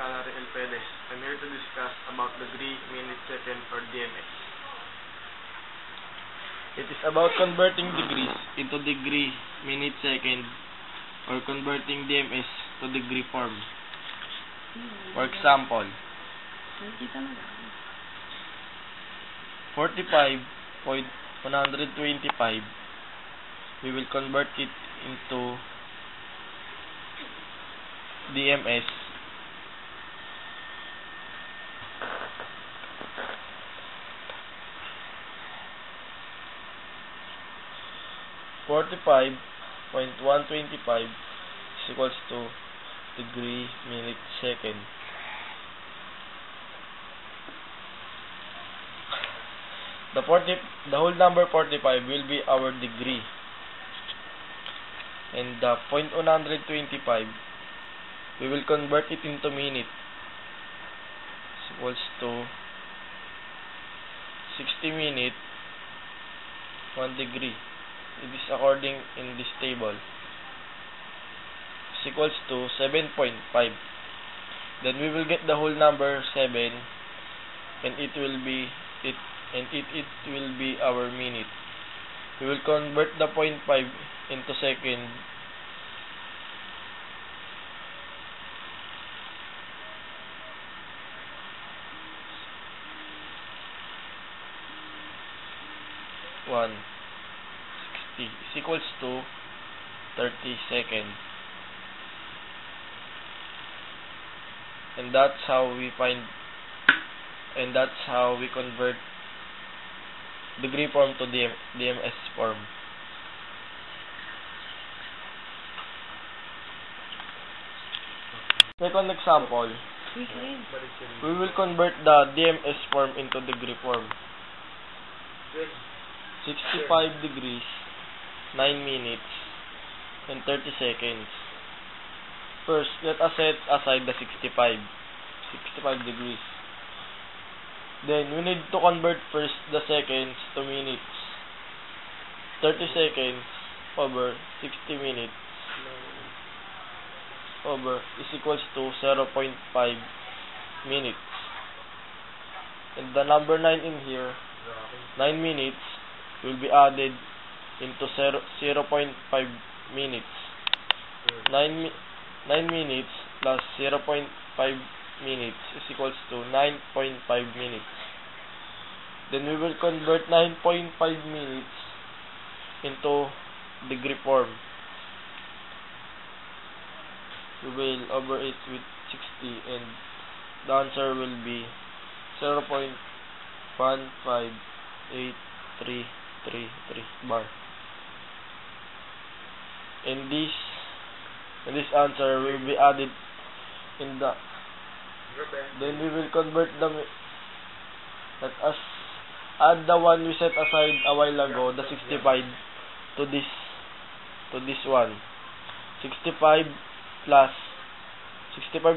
Canary L. Perez. I'm here to discuss about degree, minute, second, or DMS. It is about converting degrees into degree, minute, second, or converting DMS to degree form. For example, 45.125, we will convert it into DMS .125 is equals to degree, minute, second. The whole number 45 will be our degree, and the .125 we will convert it into minute. Is equals to 60 minutes 1 degree. It is according in this table. Is equals to 7.5. Then we will get the whole number 7, and it will be our minute. We will convert the 0.5 into second. Is equals to 30 seconds. And that's how we convert degree form to DMS form. Second example, we will convert the DMS form into degree form. 65 degrees, 9 minutes, and 30 seconds. First, let us set aside the 65 degrees. Then, we need to convert first the seconds to minutes. 30 seconds over 60 minutes over is equals to 0.5 minutes. And the number 9 in here, 9 minutes, will be added into 0.5 minutes. 9 minutes plus 0.5 minutes is equals to 9.5 minutes. Then we will convert 9.5 minutes into degree form. We will over it with 60, and the answer will be 0.15833 bar. And this answer will be added in the. Then we will convert let us add the one we set aside a while ago, the 65, to this one. 65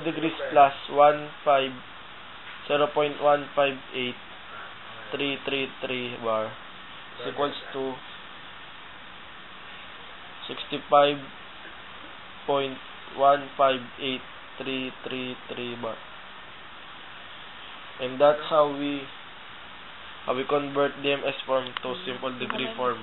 degrees plus 0.158333 bar is equals to 65.15833 bar. And that's how we convert DMS form to simple degree form.